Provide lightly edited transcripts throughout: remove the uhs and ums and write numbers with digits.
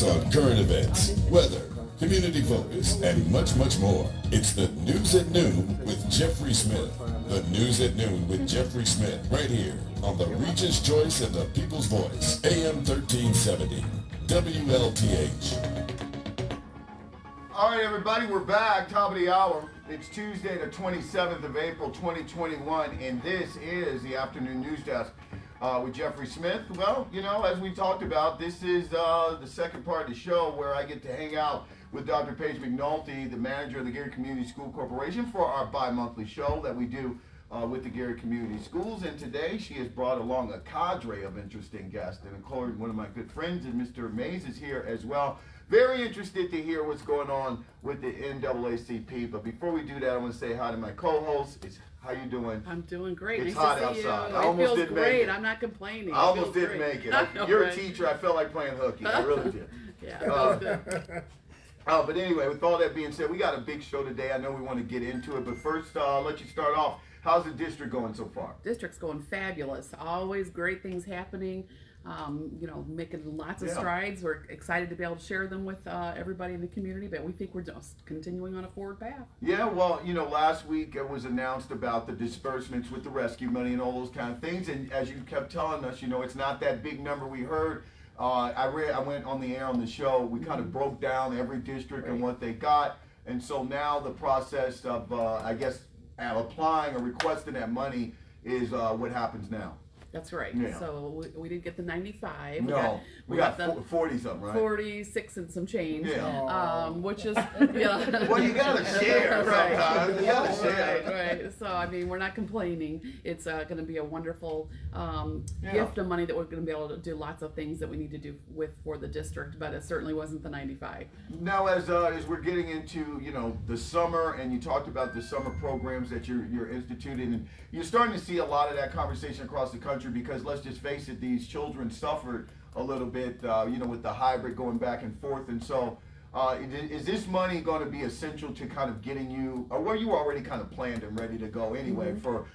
On current events, weather, community focus, and much, much more. It's the News at Noon with Jeffrey Smith. The News at Noon with Jeffrey Smith, right here on the Regent's Choice and the People's Voice, AM 1370, WLTH. All right, everybody, we're back, top of the hour. It's Tuesday, the 27th of April, 2021, and this is the Afternoon News Desk with Jeffrey Smith. Well, you know, as we talked about, this is the second part of the show where I get to hang out with Dr. Paige McNulty, the manager of the Gary Community School Corporation, for our bi-monthly show that we do with the Gary Community Schools. And today she has brought along a cadre of interesting guests, and including one of my good friends, and Mr. Mays is here as well. Very interested to hear what's going on with the NAACP. But before we do that, I want to say hi to my co-host. How you doing? I'm doing great. It's nice hot to see outside. You. I almost feels didn't great. make it. I'm not complaining. I almost didn't make it. You're a teacher. I felt like playing hooky. I really did. Yeah, that was good. But anyway, with all that being said, we got a big show today. I know we want to get into it, but first, I'll let you start off. How's the district going so far? District's going fabulous. Always great things happening. You know, making lots of strides. We're excited to be able to share them with everybody in the community, but we think we're just continuing on a forward path. Yeah, well, you know, last week it was announced about the disbursements with the rescue money and all those kind of things, and as you kept telling us, you know, it's not that big number we heard. I went on the air on the show. We kind of broke down every district and what they got, and so now the process of, I guess, applying or requesting that money is what happens now. That's right. Yeah. So we didn't get the 95. No, we got the 40 something, right? 46 and some change. Yeah. Which is, you know. Well, you gotta share sometimes. Right. You gotta share. Right. So I mean, we're not complaining. It's going to be a wonderful gift of money that we're going to be able to do lots of things that we need to do with for the district. But it certainly wasn't the 95. Now, as we're getting into, you know, the summer, and you talked about the summer programs that you're instituting, and you're starting to see a lot of that conversation across the country, because let's just face it, these children suffered a little bit, you know, with the hybrid going back and forth. And so is this money going to be essential to kind of getting you, or were you already kind of planned and ready to go anyway for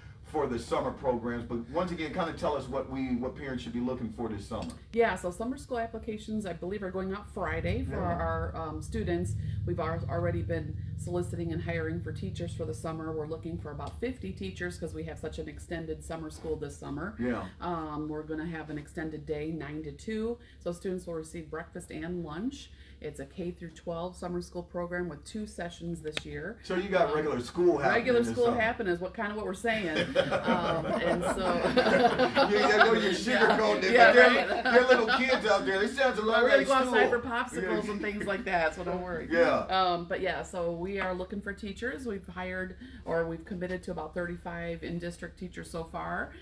the summer programs? But once again, kind of tell us what parents should be looking for this summer. Yeah, so summer school applications, I believe, are going out Friday for our students. We've already been soliciting and hiring for teachers for the summer. We're looking for about 50 teachers because we have such an extended summer school this summer. Yeah. We're going to have an extended day, 9 to 2. So students will receive breakfast and lunch. It's a K through 12 summer school program with 2 sessions this year. So you got regular school happening. Regular school happening is what we're saying. And so I know you're sugarcoating it, but there are little kids out there. This sounds a lot we're like gonna go school. outside for popsicles and things like that, so don't worry. Yeah. But yeah, so we are looking for teachers. We've hired, or we've committed to about 35 in-district teachers so far.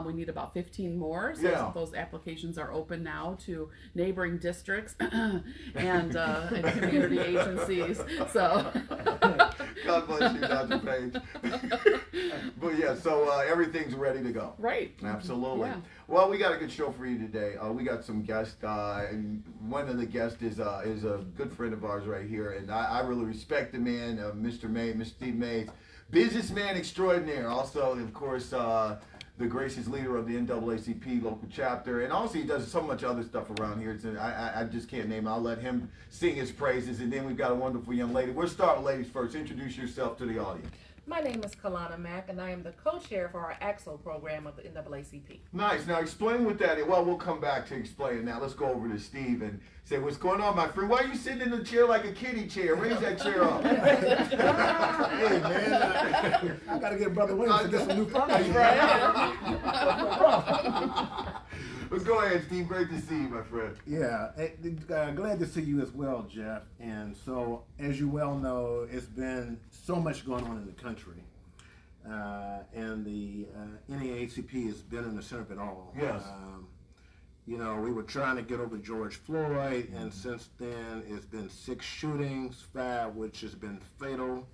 We need about 15 more. So those applications are open now to neighboring districts and community agencies. So God bless you, Dr. Page. But yeah, so everything's ready to go. Right. Absolutely. Yeah. Well, we got a good show for you today. We got some guests, and one of the guests is a good friend of ours right here, and I really respect the man, Mr. Steve Mays, businessman extraordinaire. Also, of course, the gracious leader of the NAACP local chapter, and also he does so much other stuff around here. I just can't name it. I'll let him sing his praises, and then we've got a wonderful young lady. We'll start with ladies first. Introduce yourself to the audience. My name is Kalana Mack, and I am the co-chair for our AXO program of the NAACP. Nice. Now explain what that is. Well, we'll come back to explain that. Let's go over to Steve and say, what's going on, my friend? Why are you sitting in the chair like a kiddie chair? Raise that chair up. Hey, man. I got to get Brother Williams to get some new furniture. Let's go ahead, Steve. Great to see you, my friend. Yeah, glad to see you as well, Jeff. And so, as you well know, it's been so much going on in the country. And the NAACP has been in the center of it all. Yes. You know, we were trying to get over George Floyd, and since then it's been 6 shootings, 5 which has been fatal,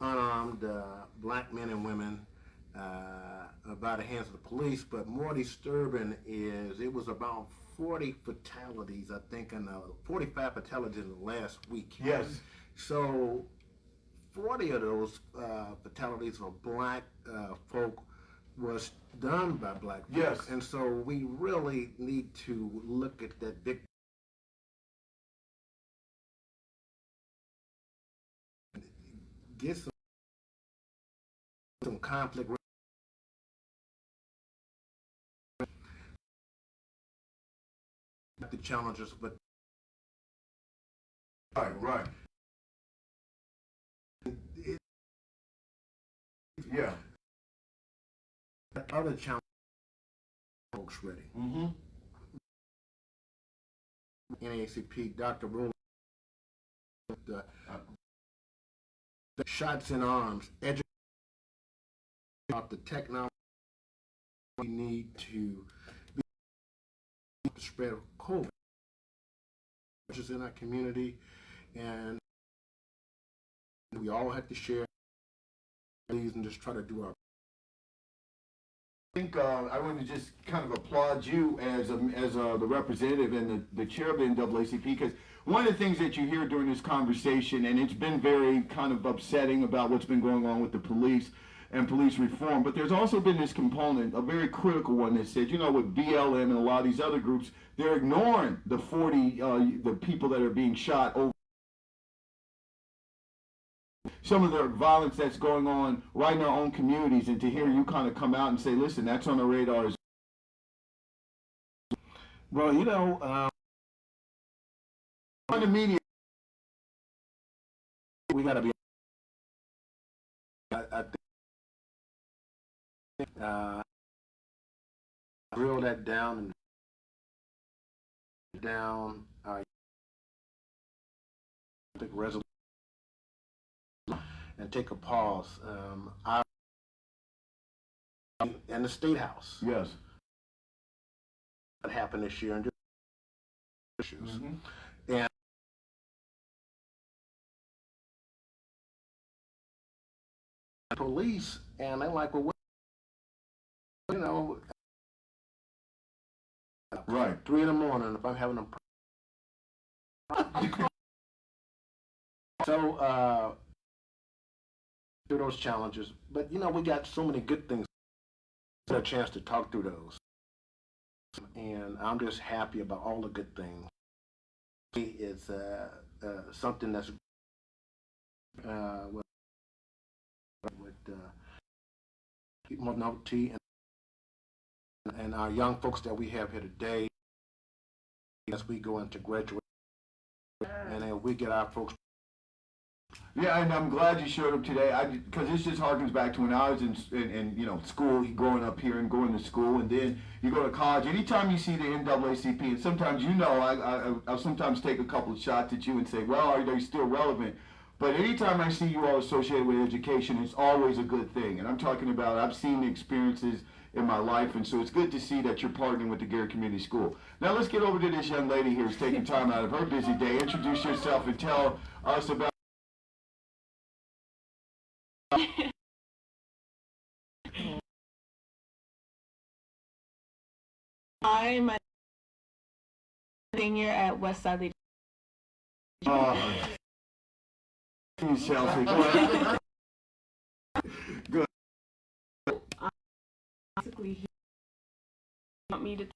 unarmed black men and women by the hands of the police. But more disturbing is it was about 40 fatalities, I think, and 45 fatalities in the last week. Yes. So 40 of those fatalities of black folk was done by black folks. Yes. And so we really need to look at that big get some conflict the challenges, but right. Yeah. Other challenges, folks ready. Mm-hmm. NAACP, Dr. Rowland, the shots in arms, educate about the technology we need to the spread of COVID, which is in our community, and we all have to share these and just try to do our. I think I want to just kind of applaud you as the representative and the chair of the NAACP, because one of the things that you hear during this conversation, and it's been very kind of upsetting about what's been going on with the police and police reform, but there's also been this component, a very critical one, that said, you know, with BLM and a lot of these other groups, they're ignoring the the people that are being shot over. Some of the violence that's going on right in our own communities, and to hear you kind of come out and say, listen, that's on the radar. Well, you know, on the media, we got to be. I think drill that down and down. Resolution. And take a pause. And the State House. yes, What happened this year and issues. mm-hmm. And police, and they're like, well, what, you know, Right. 3 in the morning if I'm having a so through those challenges, but you know, we got so many good things. Get a chance to talk through those, and I'm just happy about all the good things. It's something that's with Naomi and our young folks that we have here today, as we go into graduate, and then we get our folks. Yeah, and I'm glad you showed up today. Because this just harkens back to when I was in you know, school, growing up here and going to school, and then you go to college. Anytime you see the NAACP, and sometimes, you know, I'll sometimes take a couple of shots at you and say, well, are you still relevant? But anytime I see you all associated with education, it's always a good thing. And I'm talking about, I've seen the experiences in my life, and so it's good to see that you're partnering with the Gary Community School. Now let's get over to this young lady here who's taking time out of her busy day. Introduce yourself and tell us about. Hi, my senior at Westside. Chelsea, go ahead. Good. Basically, he want me to.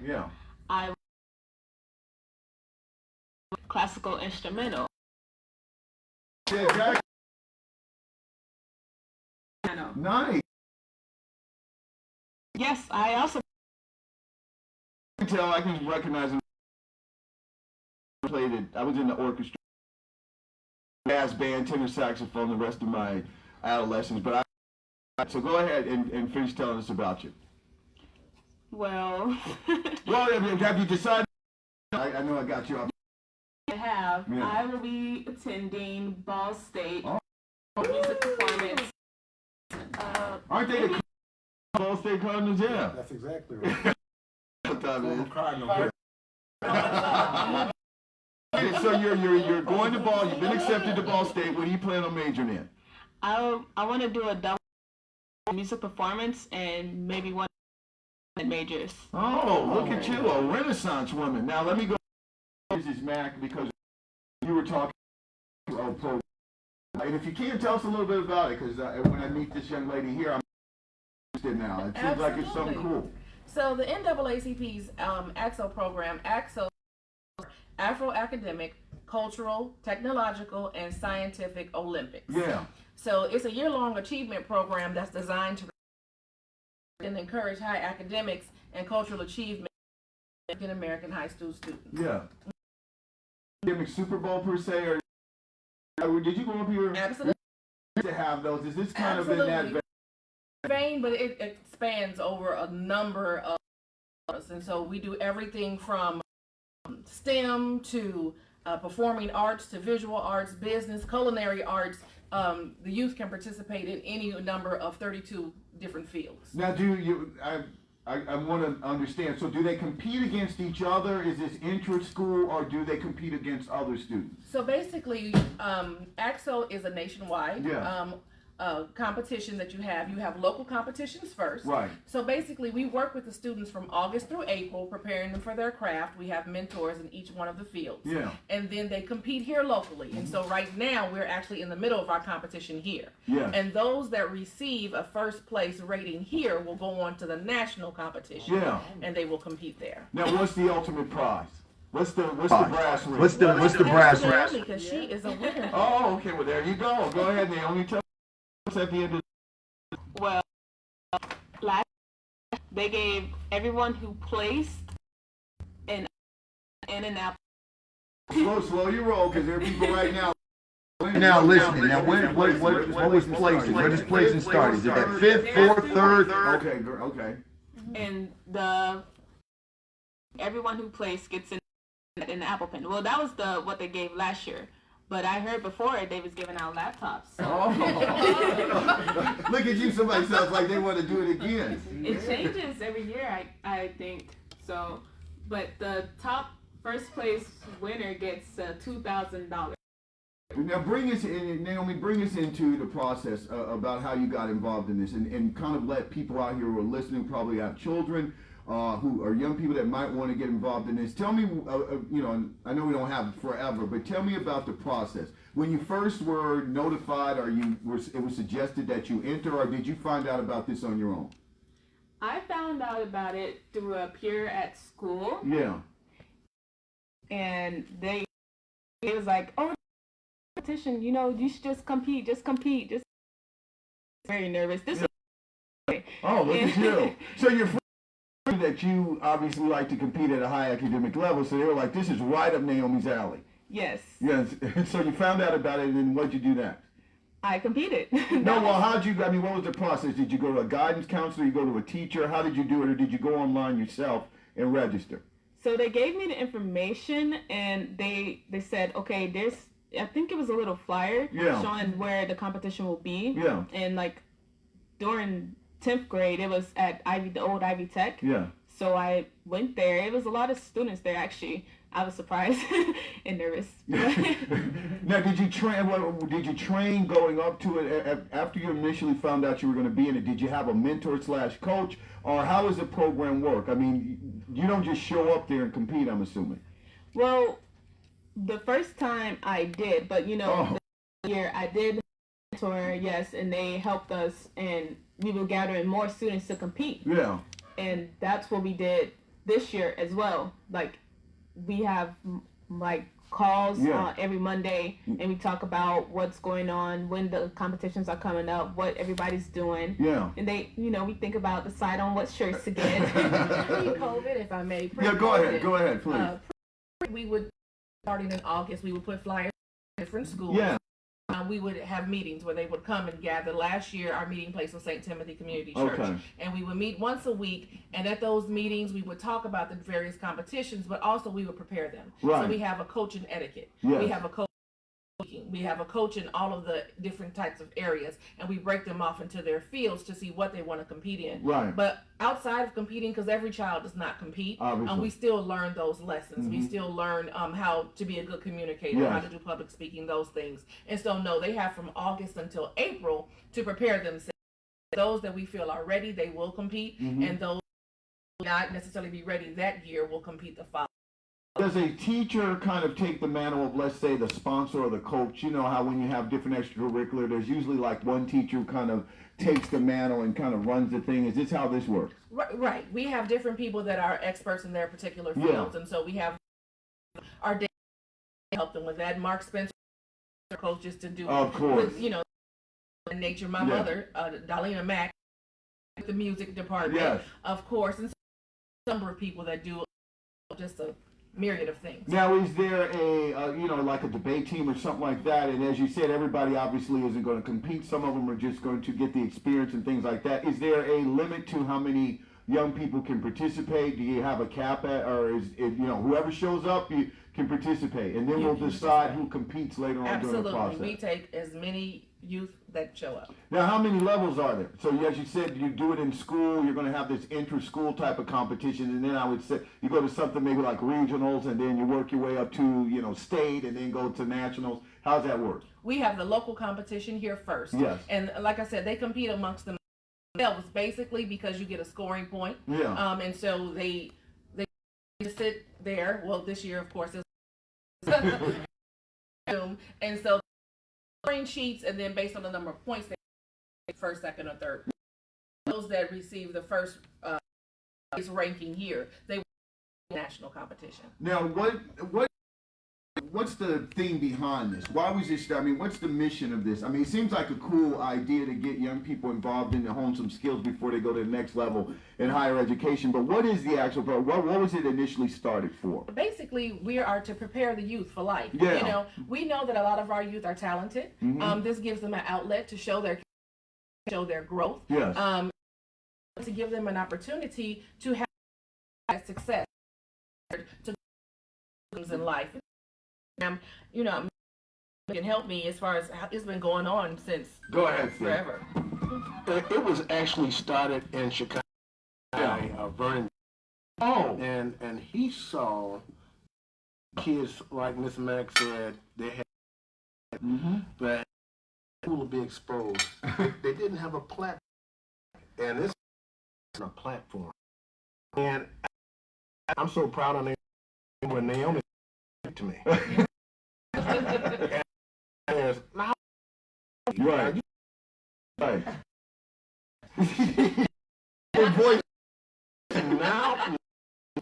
Yeah. I classical instrumental. Yeah, exactly. Piano. Nice. Yes, I also I can tell, I can recognize him. Played it. I was in the orchestra, jazz band, tenor saxophone the rest of my adolescence. But so go ahead and finish telling us about you. well. Well, have you decided? I know I got you up. I have. Yeah. I will be attending Ball State Oh. music performance. Aren't they the Ball State Cardinals? Yeah. That's exactly right. What time is it? Cardinal. Okay, so you're going to Ball. You've been accepted to Ball State. What do you plan on majoring in? I want to do a double music performance and maybe one majors. Oh, look at you, a Renaissance woman. Now let me go. This is Mac, because you were talking about program. And if you can, tell us a little bit about it, because when I meet this young lady here, I'm interested now. It seems like it's something cool. So the NAACP's AXO program, AXO AfroAcademic, Cultural, Technological, and Scientific Olympics. Yeah. So it's a year-long achievement program that's designed to encourage high academics and cultural achievement in American high school students. Yeah. Academic Super Bowl per se, or did you go up here? Absolutely. To have those? Is this kind of in that vein, but it expands over a number of us, and so we do everything from STEM to performing arts to visual arts, business, culinary arts. The youth can participate in any number of 32 different fields. Now, I want to understand, so do they compete against each other? Is this intra-school, or do they compete against other students? So basically, AXO is a nationwide competition that you have. You have local competitions first. Right. So basically, we work with the students from August through April, preparing them for their craft. We have mentors in each one of the fields. Yeah. And then they compete here locally. And so right now, we're actually in the middle of our competition here. Yeah. And those that receive a first place rating here will go on to the national competition. Yeah. And they will compete there. Now, what's the ultimate prize? What's the brass ring? What's the brass ring? Because she is a winner. Oh, okay. Well, there you go. Go ahead, Naomi. Tell us at the end of Well, last they gave everyone who placed an apple. Slow your roll, because there are people right now. Now listening. Now what was placing? Where does placing start? Is it at fifth, fourth, third? Okay. And everyone who placed gets an apple pen. Well, that was what they gave last year. But I heard before they was giving out laptops. So. Oh. Look at you. Somebody sounds like they want to do it again. It changes every year, I think. So, but the top first place winner gets $2,000. Now Naomi, bring us into the process about how you got involved in this, and kind of let people out here who are listening, probably have children, who are young people that might want to get involved in this. Tell me, and I know we don't have it forever, but tell me about the process. When you first were notified, it was suggested that you enter, or did you find out about this on your own? I found out about it through a peer at school. Yeah. And they was like, oh, competition, you should just compete. Very nervous. Oh, look at you. So you're that you obviously like to compete at a high academic level, so they were like, this is right up Naomi's alley. Yes. Yes. So you found out about it, and then what'd you do next? I competed. No, well, what was the process? Did you go to a guidance counselor, you go to a teacher? How did you do it, or did you go online yourself and register? So they gave me the information, and they said, okay, I think it was a little flyer showing where the competition will be. Yeah. And like during 10th grade, it was at the old Ivy Tech. Yeah. So I went there. It was a lot of students there, actually. I was surprised and nervous. Now, did you train going up to it after you initially found out you were going to be in it? Did you have a mentor / coach, or how does the program work? I mean, you don't just show up there and compete, I'm assuming. Well, the first time I did, but the year I did mentor, yes, and they helped us, and we were gathering more students to compete. Yeah. And that's what we did this year as well. Like, we have like calls every Monday, and we talk about what's going on, when the competitions are coming up, what everybody's doing. Yeah. And they, we think about, decide on what shirts to get. Pre-COVID, if I may. Yeah, go ahead, please. We would, starting in August, we would put flyers in different schools. Yeah. We would have meetings where they would come and gather. Last year, our meeting place was St. Timothy Community Church. Okay. And we would meet once a week, and at those meetings, we would talk about the various competitions, but also we would prepare them. Right. So we have a coach in etiquette. Yes. We have a coach we have a coach in all of the different types of areas, and we break them off into their fields to see what they want to compete in. Right. But outside of competing, because every child does not compete, we still learn those lessons. Mm-hmm. We still learn how to be a good communicator, how to do public speaking, those things. And so, no, they have from August until April to prepare themselves. Those that we feel are ready, they will compete, and those who will not necessarily be ready that year will compete the following. Does a teacher kind of take the mantle of, let's say, the sponsor or the coach? You know how when you have different extracurricular, there's usually like one teacher who kind of takes the mantle and kind of runs the thing. Is this how this works? Right. We have different people that are experts in their particular fields, and so we have our day help them with that. Mark Spencer coaches to do, of course, with, you know, in nature. My mother, Darlena Mack, the music department, of course, and a number of people that do just a myriad of things. Now, is there a you know, like a debate team or something like that? And as you said, everybody obviously isn't going to compete. Some of them are just going to get the experience and things like that. Is there a limit to how many young people can participate? Do you have a cap at, or is it, you know, whoever shows up you can participate, and then we'll decide who competes later on during the process? We take as many youth that show up. Now, how many levels are there? So, as you said, you do it in school. You're going to have this inter-school type of competition, and then I would say you go to something maybe like regionals, and then you work your way up to, you know, state, and then go to nationals. How's that work? We have the local competition here first. Yes. And like I said, they compete amongst themselves basically because you get a scoring point. Yeah. And so they just sit there. Well, this year, of course, is and so scoring sheets, and then based on the number of points they get first, second, or third. Those that receive the first ranking here, they win national competition. Now, what's the theme behind this? Why was this? I mean, what's the mission of this? I mean, it seems like a cool idea to get young people involved in to hone some skills before they go to the next level in higher education. But what is the actual program? What was it initially started for? Basically, we are to prepare the youth for life. Yeah. You know, we know that a lot of our youth are talented. Mm-hmm. This gives them an outlet to show their growth. Yes. To give them an opportunity to have success to in life. You know, can help me as far as how it's been going on since forever. It was actually started in Chicago by Vernon. Oh. And he saw kids, like Miss Mack said, they had that will be exposed. They didn't have a platform, and this is a platform. And I'm so proud of Naomi when Naomi to me. And now, Right. Right. Good voice. now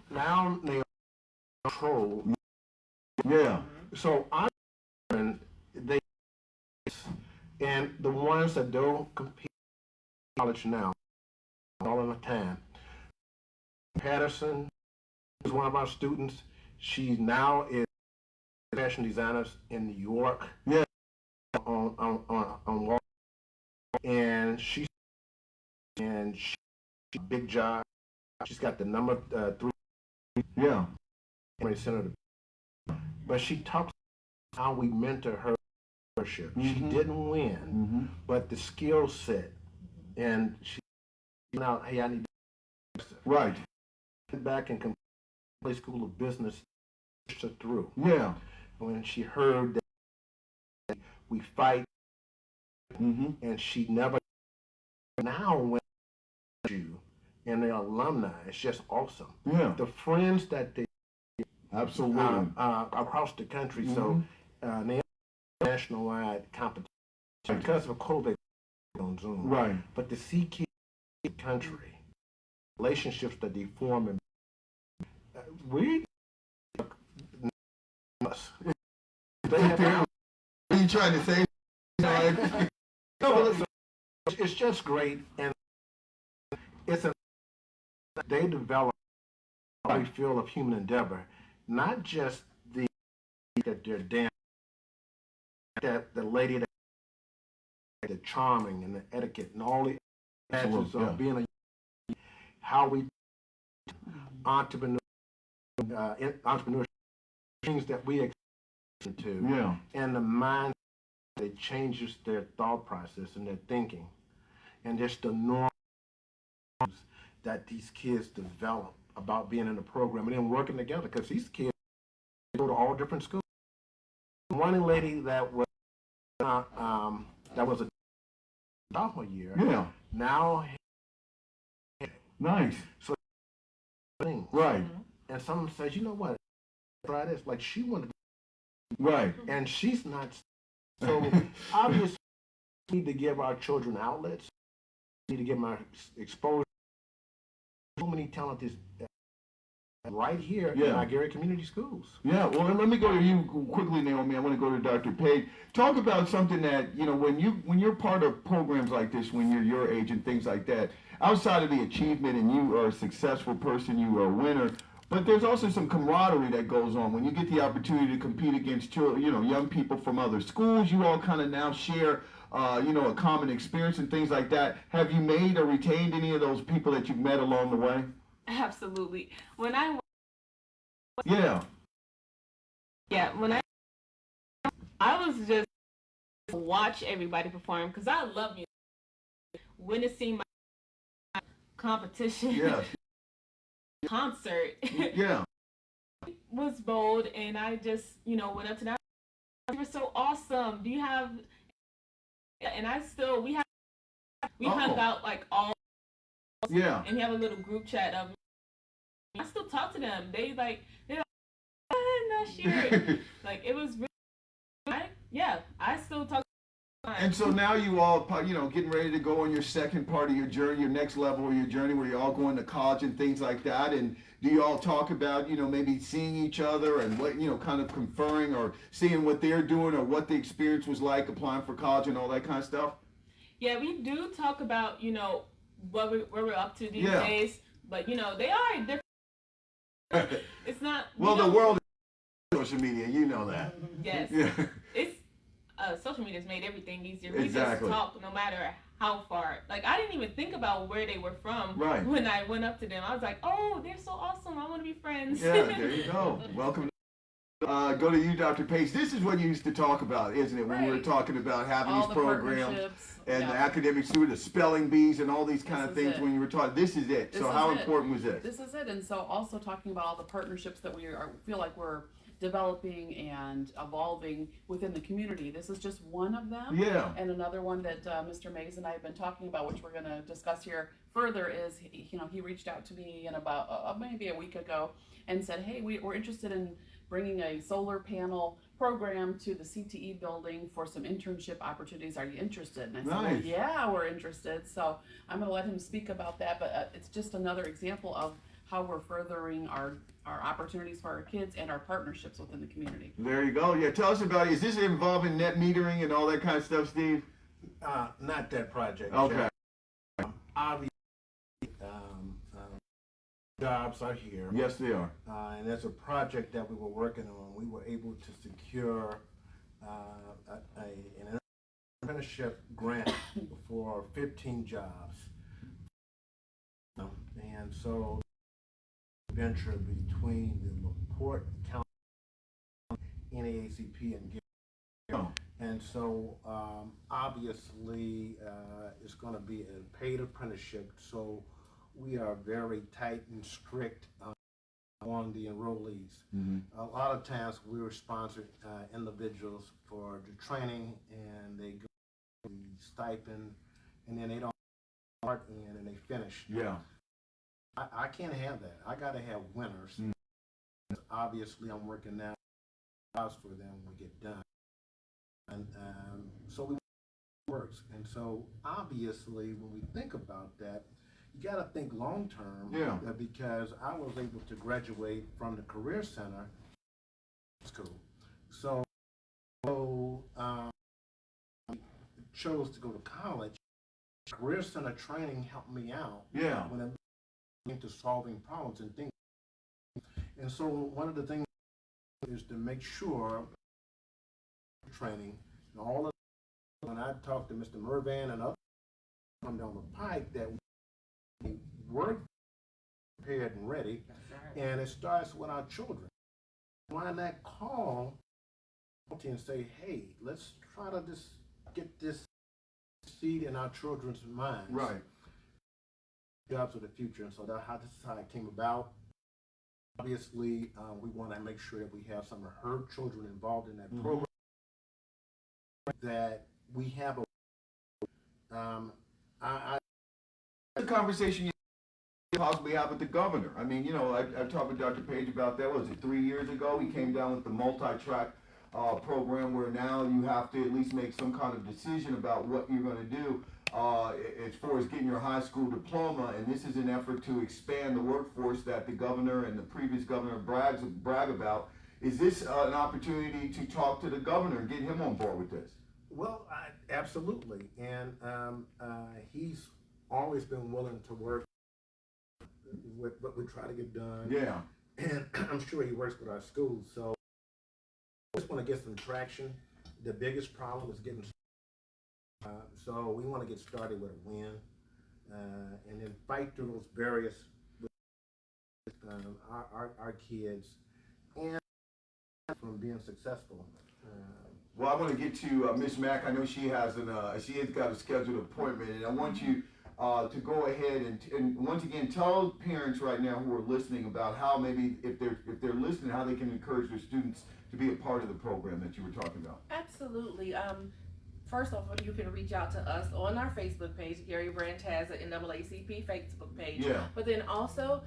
Naomi control. Yeah. So I'm they and the ones that don't compete in college now, all in the time. Patterson is one of our students. She now is fashion designers in New York. Yeah. On Wall, and she's a big job. She's got the number 3. Yeah. Senator. But she talks about how we mentor her. She didn't win, but the skill set, and she out. Hey, I need to right back and complete school of business. Pushed her through. Yeah. When she heard that we fight, and she never. Now when you and the alumni, it's just awesome. Yeah. The friends that they absolutely across the country. So nationwide competition because of COVID on Zoom. Right. But to see kids in the country, relationships that they form, and we us. They have. What are you trying to say? No, it's just great, and they develop how we feel of human endeavor, not just that they're damn, that the lady that the charming and the etiquette and all the attributes of being how we entrepreneur things that we expect to, and the mind that changes their thought process and their thinking, and just the norms that these kids develop about being in the program and then working together, because these kids go to all different schools. One lady that was a sophomore year, now nice. So right, and someone says, you know what? Try this. Like she wanted, right, and she's not. So obviously, we need to give our children outlets. We need to give them our exposure. So many talented right here in our Gary Community Schools. Yeah, well, let me go to you quickly, Naomi. I want to go to Dr. Page. Talk about something that, you know, when you're part of programs like this, when you're your age and things like that, outside of the achievement and you are a successful person, you are a winner, but there's also some camaraderie that goes on. When you get the opportunity to compete against children, you know, young people from other schools, you all kind of now share, you know, a common experience and things like that. Have you made or retained any of those people that you've met along the way? Absolutely. When I was just watch everybody perform because I love music. When to see my competition concert was bold, and I just, you know, went up to them. You were so awesome. Do you have? And we hung out like all. Yeah. And we have a little group chat of. I still talk to them. They're like, I'm not sure. Like, it was really, I still talk to them. And so now you all, you know, getting ready to go on your second part of your journey, your next level of your journey, where you're all going to college and things like that. And do you all talk about, you know, maybe seeing each other and what, you know, kind of conferring or seeing what they're doing or what the experience was like applying for college and all that kind of stuff? Yeah, we do talk about, you know, where we're up to these days. But, you know, they are different. It's not. Well, the world is social media, you know that. Yes. Yeah. It's social media's made everything easier. We just talk no matter how far. Like, I didn't even think about where they were from when I went up to them. I was like, oh, they're so awesome. I want to be friends. Yeah, there you go. Welcome. Go to you, Dr. Pace. This is what you used to talk about, isn't it? When we were talking about having all these programs and the academic student, the spelling bees and all these kind of things when you were talking. This is it. So how important was this? This is it. And so also talking about all the partnerships that feel like we're developing and evolving within the community. This is just one of them. Yeah. And another one that Mr. Mays and I have been talking about, which we're going to discuss here further, is he reached out to me in about maybe a week ago and said, hey, we're interested in bringing a solar panel program to the CTE building for some internship opportunities. Are you interested? And I said, well, yeah, we're interested. So I'm going to let him speak about that. But it's just another example of how we're furthering our opportunities for our kids and our partnerships within the community. There you go. Yeah, tell us about it. Is this involving net metering and all that kind of stuff, Steve? Not that project. Okay. Obviously, jobs are here. Yes, they are. And there's a project that we were working on. We were able to secure an apprenticeship grant for 15 jobs. And so venture between the LaPorte County, NAACP, and Gary. And so obviously it's going to be a paid apprenticeship. So we are very tight and strict on the enrollees. Mm-hmm. A lot of times we were sponsored individuals for the training, and they go the stipend, and then they don't start in and they finish. Yeah. I can't have that. I got to have winners. Mm-hmm. Obviously, I'm working now for them when we get done, and so we works. And so obviously, when we think about that, you got to think long term. Yeah. Because I was able to graduate from the Career Center school, so chose to go to college. Career Center training helped me out. Yeah. When it came to solving problems and things. And so one of the things is to make sure training and all of when I talk to Mr. Mervan and others come down the pike that we work prepared and ready, and it starts with our children. Why not call and say, hey, let's try to just get this seed in our children's minds. Right. Jobs of the future, and so this is how it came about. Obviously, we want to make sure that we have some of her children involved in that program. That we have the conversation you possibly have with the governor. I mean, you know, I've talked with Dr. Page about that. What was it, 3 years ago? He came down with the multi-track program where now you have to at least make some kind of decision about what you're going to do. as far as getting your high school diploma, and this is an effort to expand the workforce that the governor and the previous governor brag about. Is this an opportunity to talk to the governor and get him on board with this? Well, absolutely, and he's always been willing to work with what we try to get done. Yeah. And I'm sure he works with our schools, so we just want to get some traction. The biggest problem is getting so we want to get started with a win, and then fight through those barriers with our kids and from being successful. Well, I want to get to Miss Mack. I know she has she has got a scheduled appointment, and I want you to go ahead and once again tell parents right now who are listening about how maybe if they're listening, how they can encourage their students to be a part of the program that you were talking about. Absolutely. First off, you can reach out to us on our Facebook page. Gary Branch has an NAACP Facebook page. Yeah. But then also,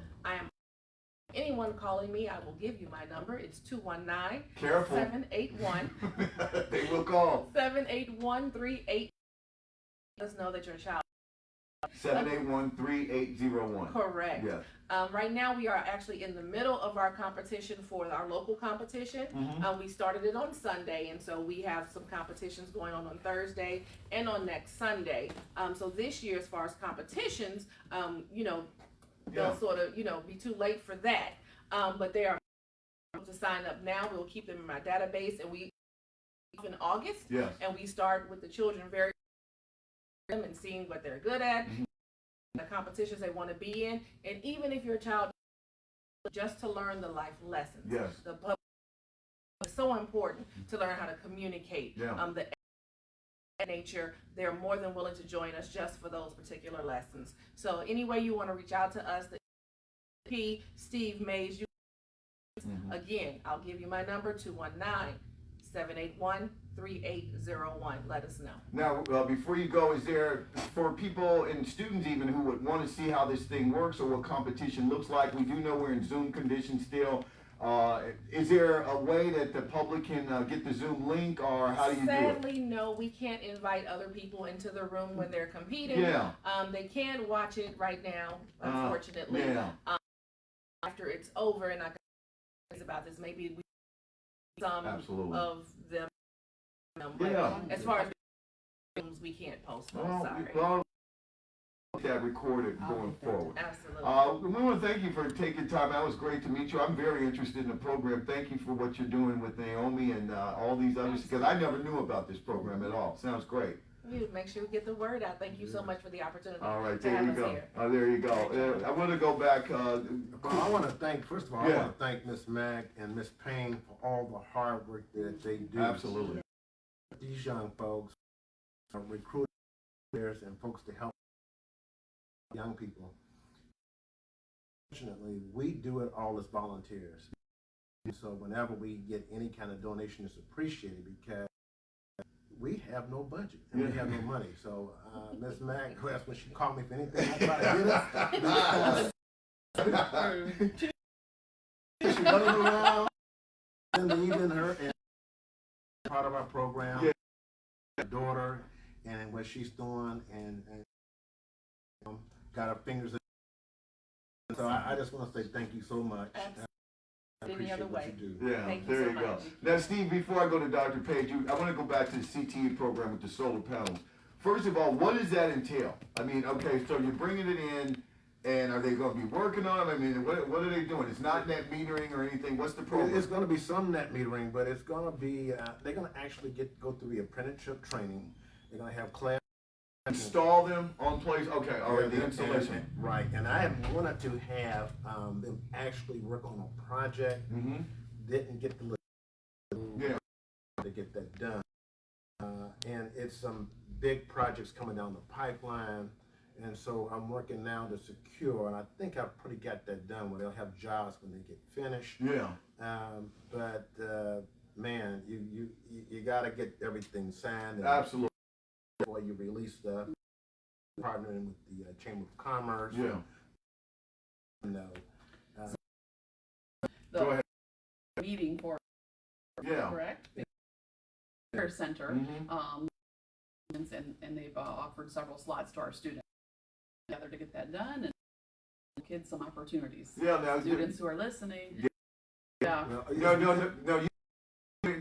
anyone calling me, I will give you my number. It's 219 Careful. 781 They will call 78138. Let us know that your child. 781-3801. Correct. Yes. Right now, we are actually in the middle of our competition for our local competition. We started it on Sunday, and so we have some competitions going on Thursday and on next Sunday. So this year, as far as competitions, they'll sort of, be too late for that. But they are to sign up now. We'll keep them in my database, and we in August. Yes. And we start with the children and seeing what they're good at, the competitions they want to be in, and even if your child just to learn the life lessons. Yes. The public is so important to learn how to communicate. The nature, they're more than willing to join us just for those particular lessons. So any way you want to reach out to us, the Steve Mays. Again, I'll give you my number, 219-781-3801. Let us know. Now, before you go, is there, for people and students even who would want to see how this thing works or what competition looks like, we do know we're in Zoom conditions still. Is there a way that the public can get the Zoom link, or how do you do it? Sadly, no, we can't invite other people into the room when they're competing. Yeah. They can watch it right now, unfortunately. Yeah. After it's over, and I can say about this, maybe some Absolutely. of them. But as far as we can't post those, sorry. Well, that recorded going forward. Absolutely. We want to thank you for taking time. That was great to meet you. I'm very interested in the program. Thank you for what you're doing with Naomi and all these others, because I never knew about this program at all. Sounds great. You make sure you get the word out. Thank you so much for the opportunity. All right, to there have you us go. here. There you go. I want to go back. Well, I want to thank, first of all, I want to thank Miss Mack and Miss Payne for all the hard work that they do. Absolutely. These young folks are recruiters and folks to help young people. Fortunately, we do it all as volunteers. So whenever we get any kind of donation, it's appreciated because we have no budget and we have no money. So Miss Mack, that's when she called me for anything, I try to get it. She's running around in the evening, her and part of our program, her daughter, and what she's doing, and got her fingers in. So I just want to say thank you so much. Any other way. Yeah, Thank there you you so go. much. Now, Steve, before I go to Dr. Page, I want to go back to the CTE program with the solar panels. First of all, what does that entail? I mean, okay, so you're bringing it in, and are they going to be working on them? I mean, what are they doing? It's not net metering or anything. What's the program? It's going to be some net metering, but it's going to be, they're going to actually go through the apprenticeship training. They're going to have class. Install them on place. Okay, all right, the installation. Right, and I have wanted to have them actually work on a project. Didn't get the to get that done. And it's some big projects coming down the pipeline. And so I'm working now to secure, and I think I've pretty got that done where they'll have jobs when they get finished. Yeah. Man, you got to get everything signed. And Absolutely. before you release stuff, partnering with the Chamber of Commerce. Yeah. Go ahead. Meeting for correct? Care Center. and they've offered several slots to our students together to get that done and give kids some opportunities. Yeah, now Students who are listening. Yeah. No.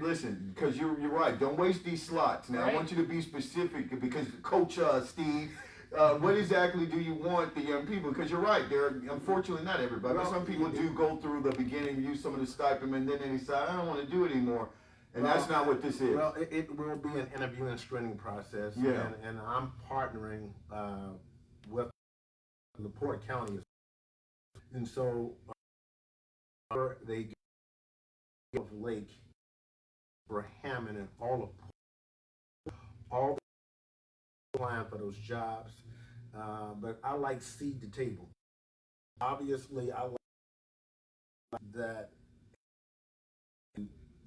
Listen, because you're right. Don't waste these slots. Now, Right. I want you to be specific because Coach Steve, what exactly do you want the young people? Because you're right. Unfortunately, not everybody. But some people do go through the beginning, use some of the stipend, and then they decide, I don't want to do it anymore. And that's not what this is. Well, it will be an interview and screening process. Yeah. And I'm partnering with LaPorte County. And so they give Lake for Hammond and all applying for those jobs, but I like seed to table. Obviously, I like that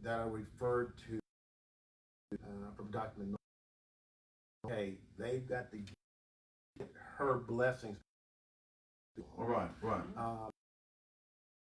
I referred to from Dr. Naomi. Okay, they've got to get her blessings. Right.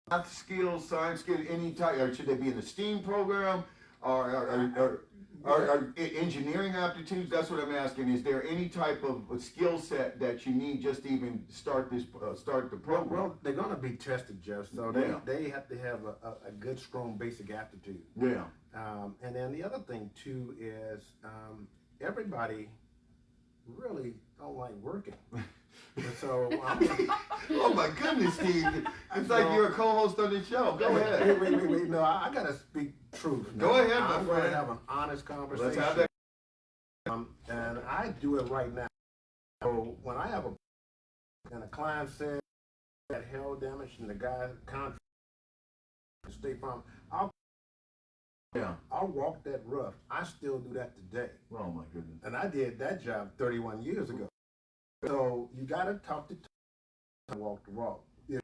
Math skills, science skills, any type, or should they be in the STEAM program, or engineering aptitudes? That's what I'm asking. Is there any type of skill set that you need just to even start the program? Well, they're going to be tested, Jeff. So they have to have a good, strong basic aptitude. Yeah. And then the other thing too is everybody really don't like working. And so oh my goodness, Steve! It's like you're a co-host on the show. Go ahead. Wait. No, I gotta speak truth. Go ahead, my I'm going friend. to have an honest conversation. Let's have that. And I do it right now. So when I have a client says that hail damage and the guy contract State Farm, I'll walk that rough. I still do that today. Oh my goodness. And I did that job 31 years ago. So you gotta talk to walk the walk. If you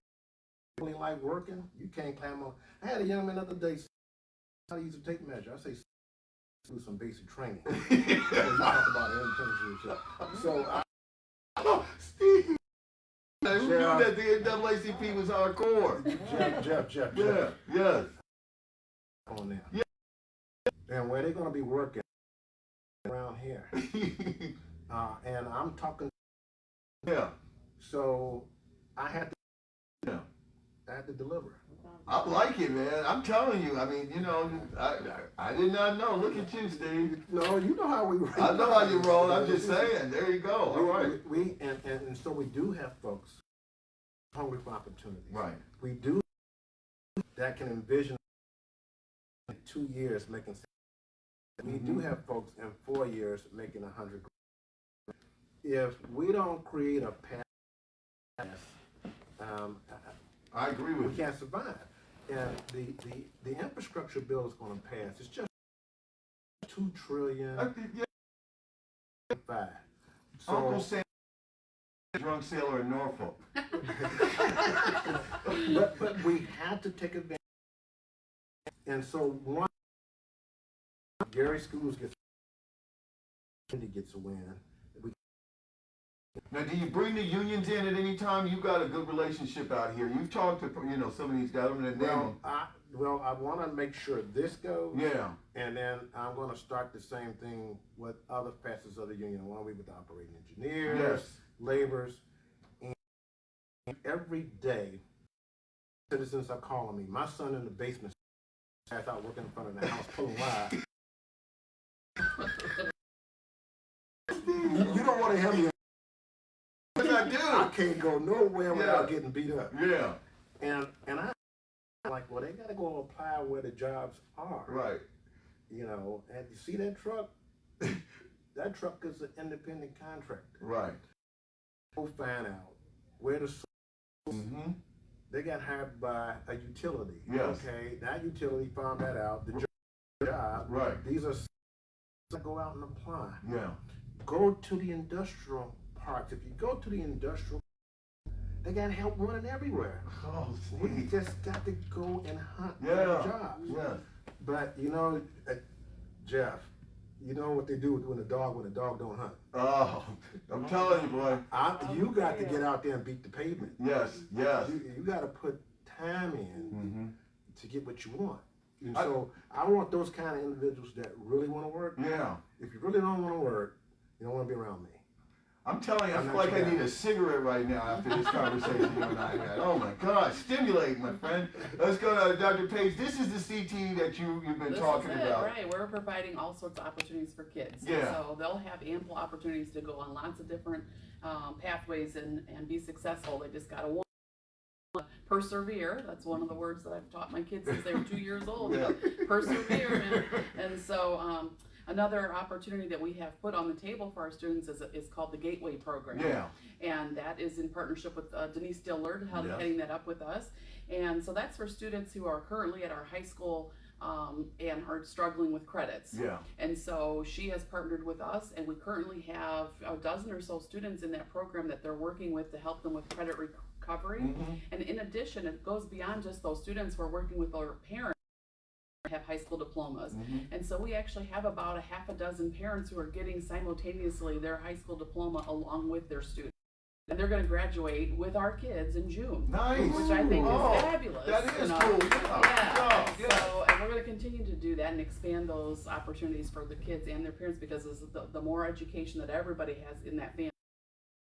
really like working, you can't climb on. I had a young man the other day say, how to use a tape measure. I say, do some basic training. So you talk about it. So Steve, who knew that the NAACP was hardcore? Jeff. Yeah. Yes. On there. Yeah. And where they're gonna be working around here. And I'm talking. Yeah. So I had to deliver. I like it, man. I'm telling you. I mean, I did not know. Look at you, Steve. No, you know how we roll. I know how you roll. I'm just saying. There you go. All right. And so we do have folks hungry for opportunities. Right. We do that can envision in 2 years making. We do have folks in 4 years making 100. If we don't create a path, I agree with we you. can't survive. And the infrastructure bill is going to pass. It's just $2 trillion. Yeah. Five. So, Uncle Sam, drunk sailor in Norfolk. but we have to take advantage. And so one, Gary Schools gets a win. Now, do you bring the unions in at any time? You've got a good relationship out here. You've talked to, some of these guys. I want to make sure this goes. Yeah. And then I'm going to start the same thing with other facets of the union. I want to be with the operating engineers, laborers, and every day, citizens are calling me. My son in the basement, I thought working in front of the house pulling wire. You don't want to have me. I do. I can't go nowhere without getting beat up. Yeah. And I like, well, they gotta go apply where the jobs are. Right. And you see that truck? That truck is an independent contractor. Right. Go find out where the source. They got hired by a utility. Yes. Okay. That utility found that out. The job. Right. These are that go out and apply. Yeah. Go to the industrial parks. If you go to the industrial, they got help running everywhere. Oh, We just got to go and hunt for jobs. Yeah. But Jeff, you know what they do when the dog don't hunt. Oh, I'm telling you, boy. You got to get out there and beat the pavement. Yes. You got to put time in to get what you want. And so I want those kind of individuals that really want to work. Yeah. If you really don't want to work, You don't want to be around me. I'm telling you, I feel like I need a cigarette right now after this conversation you and I had. Oh my God, stimulate, my friend. Let's go to Dr. Page. This is the CT that you've been talking about. Right, we're providing all sorts of opportunities for kids. Yeah. So they'll have ample opportunities to go on lots of different pathways and be successful. They just got to persevere. That's one of the words that I've taught my kids since they were 2 years old. Yeah. Persevere. And so another opportunity that we have put on the table for our students is called the Gateway Program. Yeah. And that is in partnership with Denise Dillard, heading that up with us. And so that's for students who are currently at our high school and are struggling with credits. Yeah. And so she has partnered with us, and we currently have a dozen or so students in that program that they're working with to help them with credit recovery. Mm-hmm. And in addition, it goes beyond just those students. We're working with our parents who have high school diplomas. Mm-hmm. And so we actually have about a half a dozen parents who are getting simultaneously their high school diploma along with their students. And they're going to graduate with our kids in June. Nice. Which I think is fabulous. That is you know? cool. Yeah. So, and we're going to continue to do that and expand those opportunities for the kids and their parents, because the more education that everybody has in that family.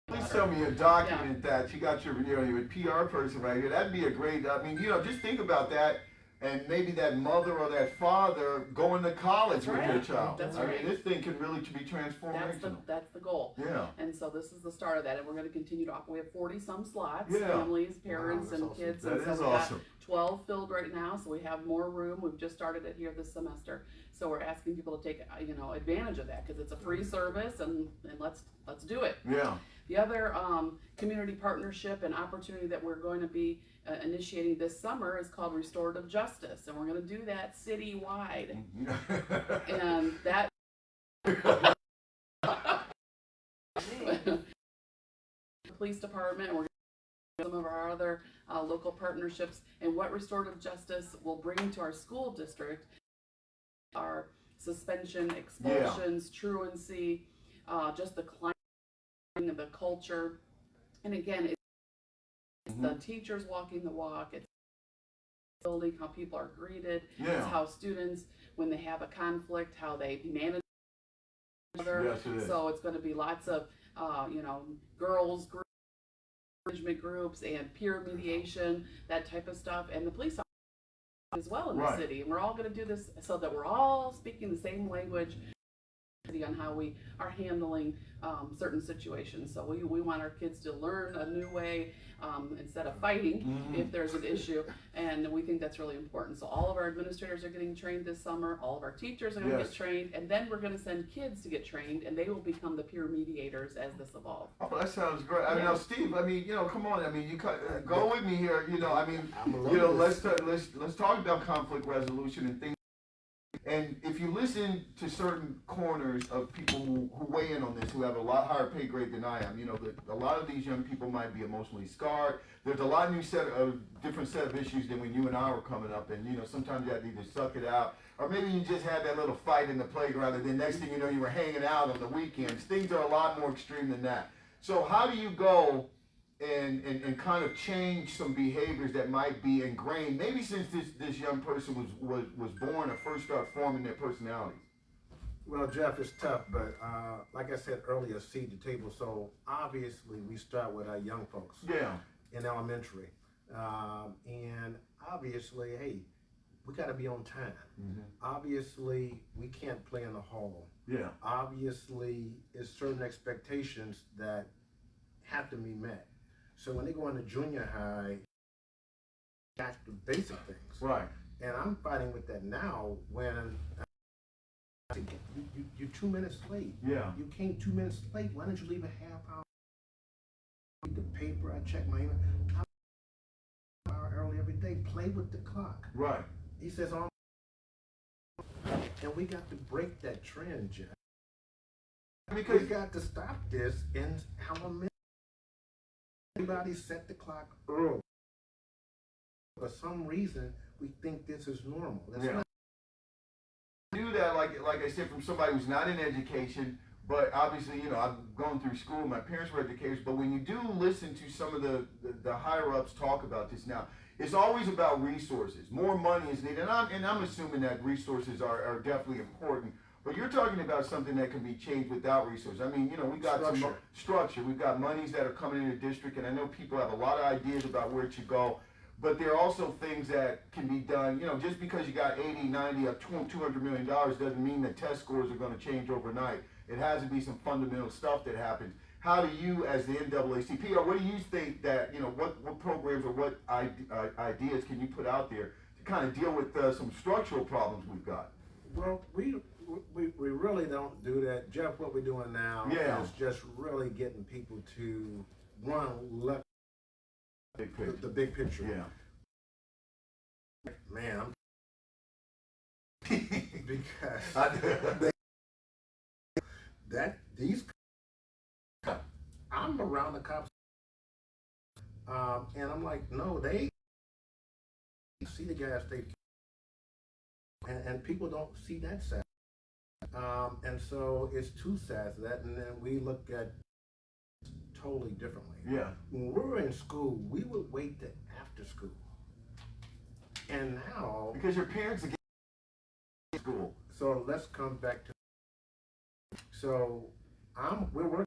Please tell me a document that you got your PR person right here. That'd be a great, I mean, just think about that. And maybe that mother or that father going to college with their child. That's I mean, this thing can really be transformational. That's the goal. Yeah. And so this is the start of that, and we're going to continue to offer. We have 40 some slots, Yeah. families, parents, and awesome. kids. That and so is we've awesome. got 12 filled right now, so we have more room. We've just started it here this semester, so we're asking people to take advantage of that, because it's a free service, and let's do it. Yeah. The other community partnership and opportunity that we're going to be initiating this summer is called Restorative Justice, and we're going to do that citywide. And that police department, we're going to some of our other local partnerships, and what Restorative Justice will bring to our school district are suspension, expulsions, truancy, just the climate of the culture. And again, it's the teachers walking the walk, it's building how people are greeted, it's how students, when they have a conflict, how they manage each other. Yes, it is. So it's going to be lots of girls groups, management groups, and peer mediation, that type of stuff, and the police as well in the city. And we're all going to do this so that we're all speaking the same language on how we are handling certain situations. So we want our kids to learn a new way instead of fighting if there's an issue, and we think that's really important. So all of our administrators are getting trained this summer, all of our teachers are going to get trained, and then we're going to send kids to get trained, and they will become the peer mediators as this evolves. Oh, that sounds great. I mean, now, Steve, come on. I mean, you go with me here. Let's talk about conflict resolution and things. And if you listen to certain corners of people who weigh in on this, who have a lot higher pay grade than I am, a lot of these young people might be emotionally scarred. There's a lot different set of issues than when you and I were coming up, and sometimes you have to either suck it out, or maybe you just had that little fight in the playground, and then next thing you know, you were hanging out on the weekends. Things are a lot more extreme than that. So how do you go and kind of change some behaviors that might be ingrained, maybe since this young person was born or first start forming their personalities? Well, Jeff, it's tough, but like I said earlier, seed the table. So obviously we start with our young folks in elementary. And obviously, hey, we got to be on time. Mm-hmm. Obviously, we can't play in the hall. Yeah. Obviously, there's certain expectations that have to be met. So when they go into junior high, that's the basic things. Right. And I'm fighting with that now when you're 2 minutes late. Yeah. You came 2 minutes late. Why don't you leave a half hour? I read the paper, I check my email. I'm an hour early every day. Play with the clock. Right. He says, and we got to break that trend, Jeff. Because we got to stop this in elementary. Everybody set the clock early. For some reason, we think this is normal. That's not. Do that, like I said, from somebody who's not in education, but obviously, I've gone through school. My parents were educators, but when you do listen to some of the higher ups talk about this now, it's always about resources. More money is needed, and I'm assuming that resources are definitely important. But you're talking about something that can be changed without resources. I mean, you know, we got some structure. We've got monies that are coming in the district, and I know people have a lot of ideas about where to go. But there are also things that can be done. You know, just because you got 80, 90, or $200 million doesn't mean that test scores are going to change overnight. It has to be some fundamental stuff that happens. How do you, as the NAACP, or what do you think that, you know, what programs or what ideas can you put out there to kind of deal with some structural problems we've got? Well, we really don't do that. Jeff, what we're doing now is just really getting people to, one, look at the big picture. Yeah. Man, because I'm around the cops, and I'm like, no, they see the gas station, and people don't see that side, and so it's two sides of that, and then we look at it totally differently. Yeah. When we were in school, we would wait till after school, and now because your parents are getting school. So let's come back to. So we're working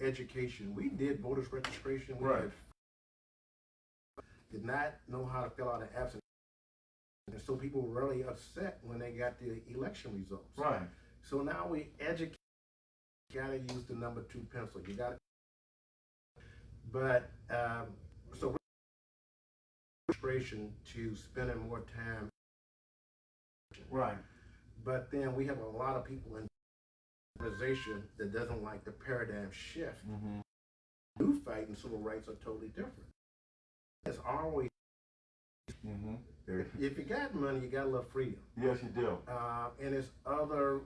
education. We did voters registration. We did not know how to fill out an absentee, and so people were really upset when they got the election results. Right. So now we educate. You gotta use the number 2 pencil. You gotta. But so registration to spending more time. Right. But then we have a lot of people in the organization that doesn't like the paradigm shift. Mm-hmm. New fight and civil rights are totally different. It's always if you got money, you got a little freedom. Yes, you do. And it's other.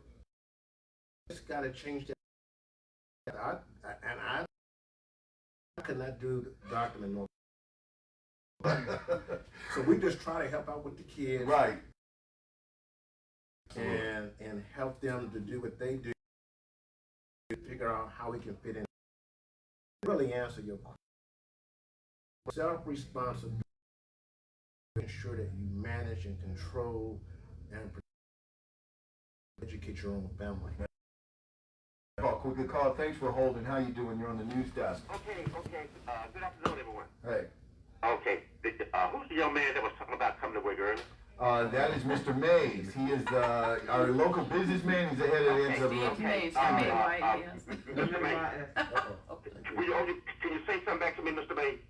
It's got to change that. I could not do the document no. So we just try to help out with the kids. Right. And help them to do what they do, figure out how we can fit in. Really answer your question. Self-responsibility, ensure that you manage and control and educate your own family. Quickly, Carl, thanks for holding. How you doing? You're on the news desk. Okay. Good afternoon, everyone. Hey. Okay. Who's the young man that was talking about coming to work early? That is Mr. Mays. He is our local businessman. He's the head of the NAACP. Steve Mays, M-A-Y, yes. Mr. Mays. Can you say something back to me, Mr. Mays?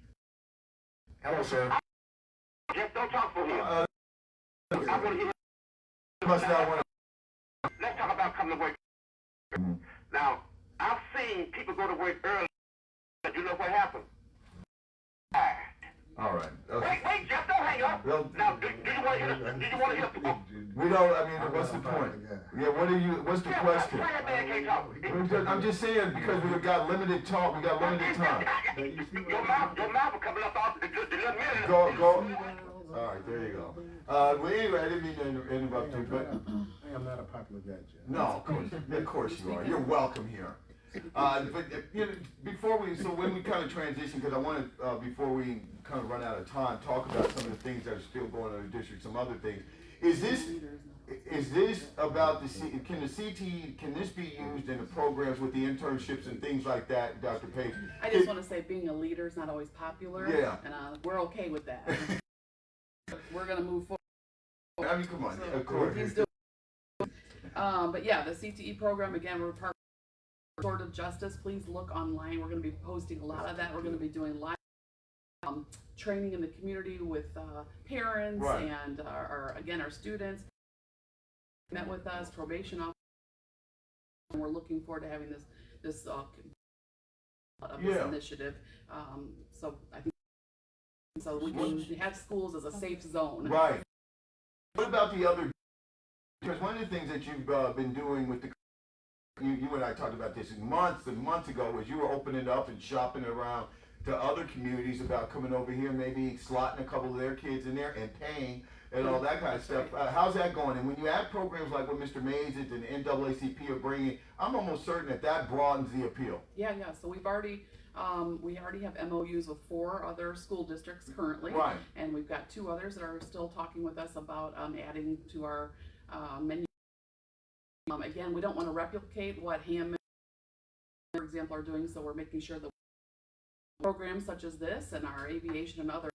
Hello, sir. Just don't talk for him. I want to hear. Must not want to. Let's talk about coming to work. Now, I've seen people go to work early, but you know what happened? All right. Okay. Wait, Jeff, don't hang up. Now, do you want to hear the We don't, I mean, what's the point? Yeah, what's the question? I'm just saying, because we've got limited talk, we got limited time. Your mouth will come up off the minute. Go. All right, there you go. Well, anyway, I didn't mean to interrupt you, but... I am not a popular guy, Jeff. No, of course you are. You're welcome here. But you know, when we kind of transition, because I want to, before we kind of run out of time, talk about some of the things that are still going on in the district, some other things. Is this about can this be used in the programs with the internships and things like that, Dr. Page? I just want to say being a leader is not always popular. Yeah. And we're okay with that. We're going to move forward. I mean, come on, of course. But yeah, the CTE program, again, we're part of Restorative Justice. Please look online. We're going to be posting a lot of that. We're going to be doing live training in the community with parents and our students. Met with us, probation officer, and we're looking forward to having this initiative. So I think we can have schools as a safe zone. Right. What about the other? Because one of the things that you've been doing with you and I talked about this months and months ago, was you were opening up and shopping around to other communities about coming over here, maybe slotting a couple of their kids in there and paying and all that kind of stuff. How's that going? And when you add programs like what Mr. Mays and NAACP are bringing, I'm almost certain that broadens the appeal. Yeah. So we already have MOUs with 4 other school districts currently, and we've got 2 others that are still talking with us about adding to our menu Again, we don't want to replicate what Hammond, for example, are doing, so we're making sure that programs such as this and our aviation and other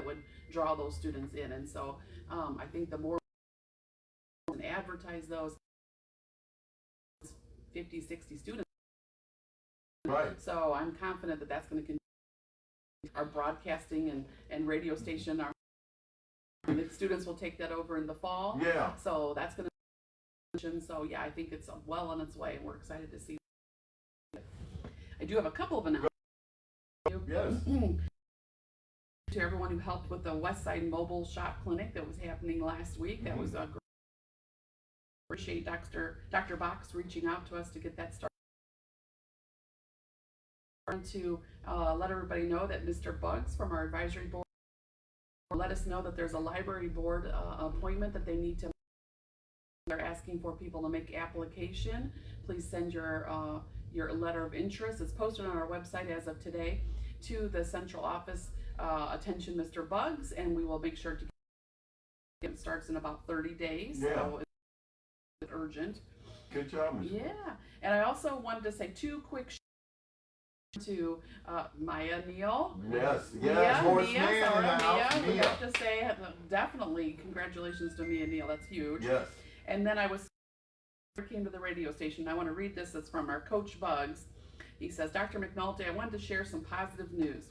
would draw those students in. And so I think the more we can advertise those 50, 60 students. Right. So I'm confident that that's going to continue. Our broadcasting and radio station, the students will take that over in the fall. Yeah. So that's going to. So yeah, I think it's well on its way, and we're excited to see it. I do have a couple of announcements. Yes. To everyone who helped with the West Side Mobile Shop Clinic that was happening last week. That was a great. Appreciate Dr. Box reaching out to us to get that started. And to let everybody know that Mr. Bugs from our advisory board let us know that there's a library board appointment that they need to. They're asking for people to make application. Please send your letter of interest. It's posted on our website as of today to the central office. Attention, Mr. Bugs, and we will make sure to get it. Starts in about 30 days. Yeah. So it's urgent. Good job, Ms. Yeah, and I also wanted to say two quick to Maya Neal. Yes, Mia, Horse Mia, Man in sorry, the house. Mia. We Mia. have to say definitely congratulations to Mia Neal. That's huge. Yes. And then I came to the radio station. I want to read this. It's from our coach Bugs. He says, Dr. McNulty, I wanted to share some positive news.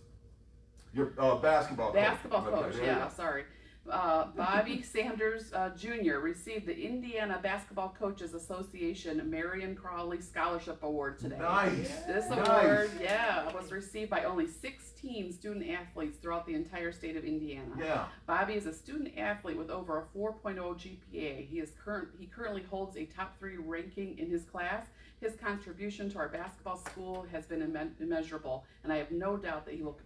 Your basketball coach. Basketball coach, Okay, yeah, sorry. Bobby Sanders Jr. received the Indiana Basketball Coaches Association Marion Crawley Scholarship Award today. Nice. This award, was received by only 16 student athletes throughout the entire state of Indiana. Yeah. Bobby is a student athlete with over a 4.0 GPA. He currently holds a top 3 ranking in his class. His contribution to our basketball school has been immeasurable, and I have no doubt that he will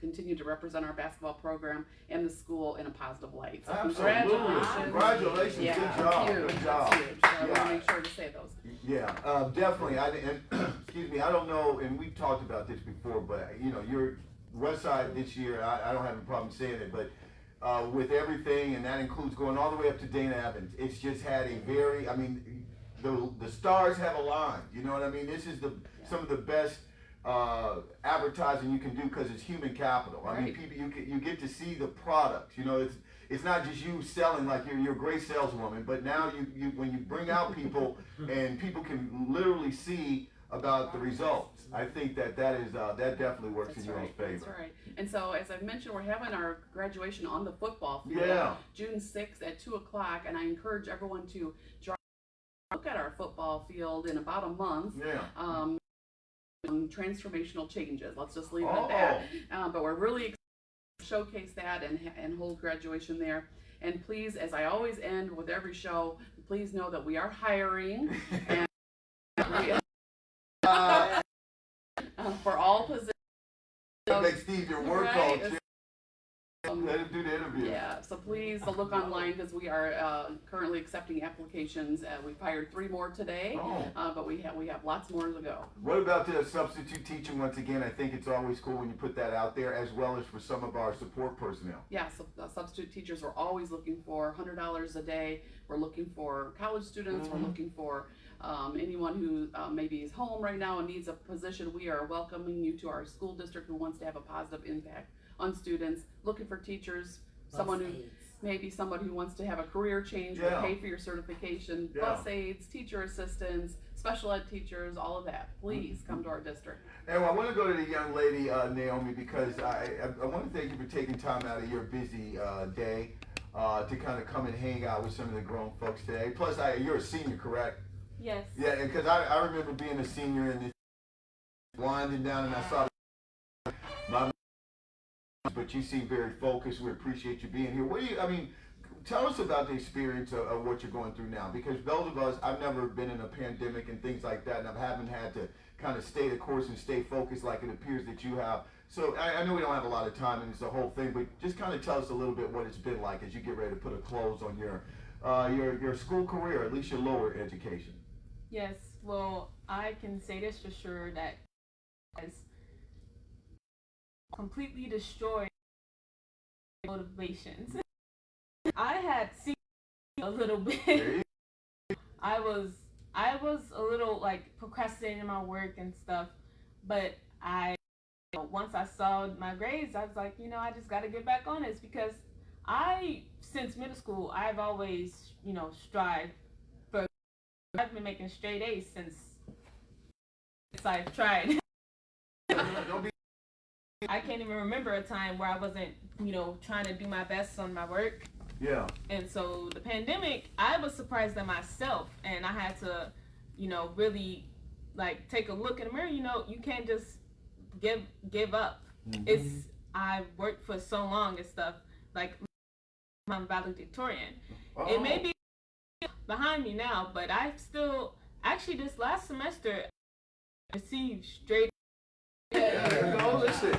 continue to represent our basketball program and the school in a positive light. So Absolutely. Congratulations. Yeah, Good job. huge. Good job. That's huge. So I want to make sure to say those. Yeah, definitely. Excuse me, I don't know, and we've talked about this before, but your West Side this year, I don't have a problem saying it, but with everything, and that includes going all the way up to Dana Evans, it's just had a very, the stars have aligned. You know what I mean? This is some of the best advertising you can do because it's human capital. Right. I mean, people, you get to see the products. It's not just you selling like you're a great saleswoman, but now you when you bring out people and people can literally see about the results. I think that definitely works in your favor. That's right. And so, as I've mentioned, we're having our graduation on the football field, June 6th at 2:00, and I encourage everyone to look at our football field in about a month. Yeah. Transformational changes. Let's just leave it at that. But we're really excited to showcase that and hold graduation there. And please, as I always end with every show, please know that we are hiring and for all positions. That makes Steve your work coach. Let him do the interview. Yeah, so please look online because we are currently accepting applications. We've hired 3 more today, but we have lots more to go. What about the substitute teaching? Once again, I think it's always cool when you put that out there, as well as for some of our support personnel. Yeah, so substitute teachers are always looking for $100 a day. We're looking for college students. We're looking for anyone who maybe is home right now and needs a position. We are welcoming you to our school district who wants to have a positive impact on students, looking for teachers, someone who wants to have a career change, will pay for your certification, bus aides, teacher assistants, special ed teachers, all of that. Please come to our district. And I want to go to the young lady, Naomi, because I want to thank you for taking time out of your busy day to kind of come and hang out with some of the grown folks today. Plus, you're a senior, correct? Yes. Yeah, because I remember being a senior and winding down, and I saw my. But you seem very focused. We appreciate you being here. Tell us about the experience of what you're going through now. Because those of us, I've never been in a pandemic and things like that, and I haven't had to kind of stay the course and stay focused like it appears that you have. So I know we don't have a lot of time and it's the whole thing, but just kind of tell us a little bit what it's been like as you get ready to put a close on your school career, or at least your lower education. Yes, well, I can say this for sure, that has completely destroyed motivations. I had seen a little bit. I was a little like procrastinating my work and stuff, but once I saw my grades, I was like, I just got to get back on this because since middle school, I've always, strived for. I've been making straight A's since I've tried. I can't even remember a time where I wasn't, trying to do my best on my work. Yeah. And so the pandemic, I was surprised at myself, and I had to, really like take a look in the mirror. You can't just give up. Mm-hmm. I've worked for so long and stuff. Like I'm valedictorian. Oh. It may be behind me now, but I still actually this last semester received straight. Listen.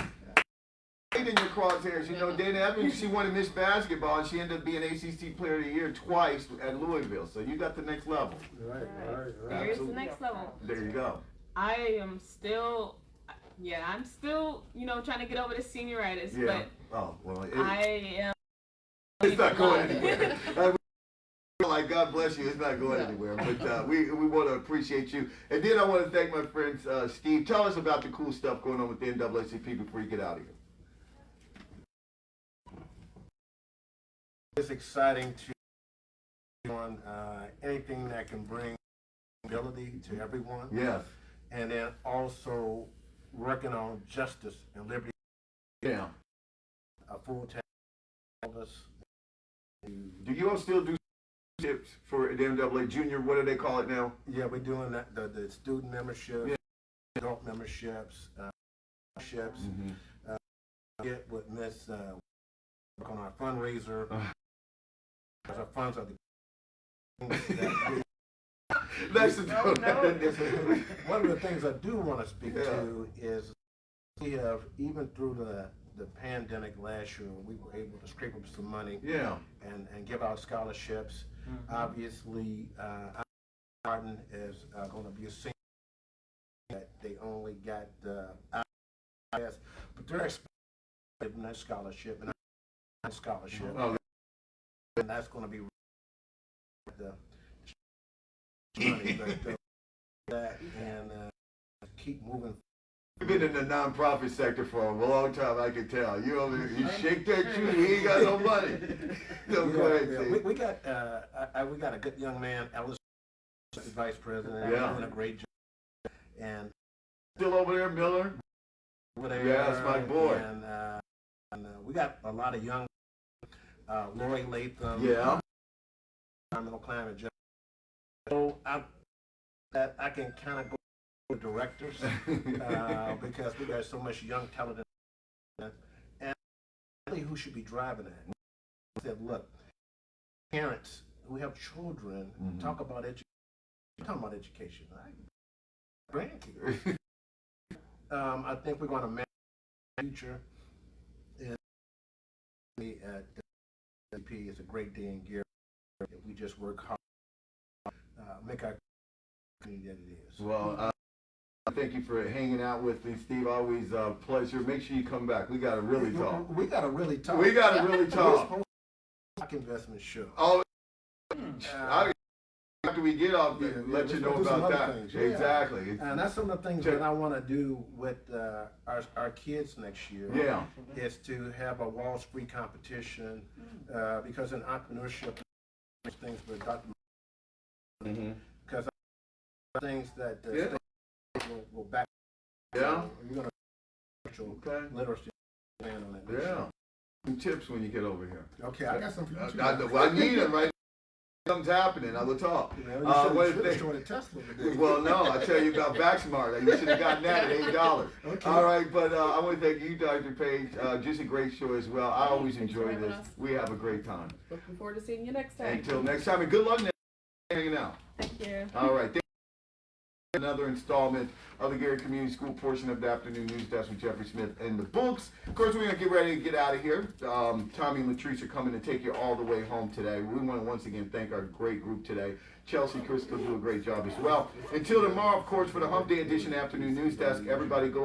In your crosshairs, Dana Evans, she won Miss Basketball, and she ended up being ACC Player of the Year twice at Louisville. So you got the next level. Right. There's the next level. There you go. I'm still, trying to get over the senioritis. Yeah. But I am. It's not going anywhere. Like God bless you, it's not going anywhere. But we want to appreciate you, and then I want to thank my friends Steve. Tell us about the cool stuff going on with the NAACP before you get out of here. It's exciting to on anything that can bring ability to everyone. Yes. And then also working on justice and liberty. Yeah. A full-time office. Do you all still do tips for the NAA Junior? What do they call it now? Yeah, we're doing that, the student membership, adult memberships, get with Miss work on our fundraiser. Our funds are the That's one of the things I do want to speak to is we have, even through the pandemic last year, we were able to scrape up some money and give out scholarships. Mm-hmm. Obviously, Martin is going to be a senior that they only got IS, but they're expecting that scholarship and scholarship. Oh. And that's going to be the money, but that and keep moving. You've been in the nonprofit sector for a long time, I can tell. You shake that tree, he ain't got no money. So go ahead, we got a good young man, Ellis, vice president, doing a great job, and still over there, Miller. Over there, that's my boy. And we got a lot of young. Lori Latham, environmental climate justice. So I can kind of go with directors because we got so much young talent, and really who should be driving that. I said, look, parents who have children talk about education. Talking about education, right? Grandkids. I think we're going to manage the future. At WLTH, it's a great day in Gary. We just work hard, make our community that it is. Well, thank you for hanging out with me, Steve. Always a pleasure. Make sure you come back. We got to really talk. We got to really talk. We got to really talk. Stock investment show. Oh, after we get off, let you know about that. Things. Exactly. And that's some of the things that I want to do with our kids next year. Is to have a Wall Street competition because in entrepreneurship, things with Dr. Because things that will back. Yeah. You're going to literacy plan on that. Yeah. Some tips when you get over here. Okay, I got some for you too. I need them right. Something's happening. I will talk. Well, no, I tell you about Backsmart. You should have gotten that at $8. Okay. All right, but I want to thank you, Dr. Page. Just a great show as well. I always enjoy this. We have a great time. Looking forward to seeing you next time. Until next time, and good luck hanging out. Thank you. All right. Another installment of the Gary Community School portion of the afternoon news desk with Jeffrey Smith in the books. Of course, we're going to get ready to get out of here. Tommy and Latrice are coming to take you all the way home today. We want to once again thank our great group today. Chelsea, Crystal do a great job as well. Until tomorrow, of course, for the Hump Day edition afternoon news desk, everybody go out.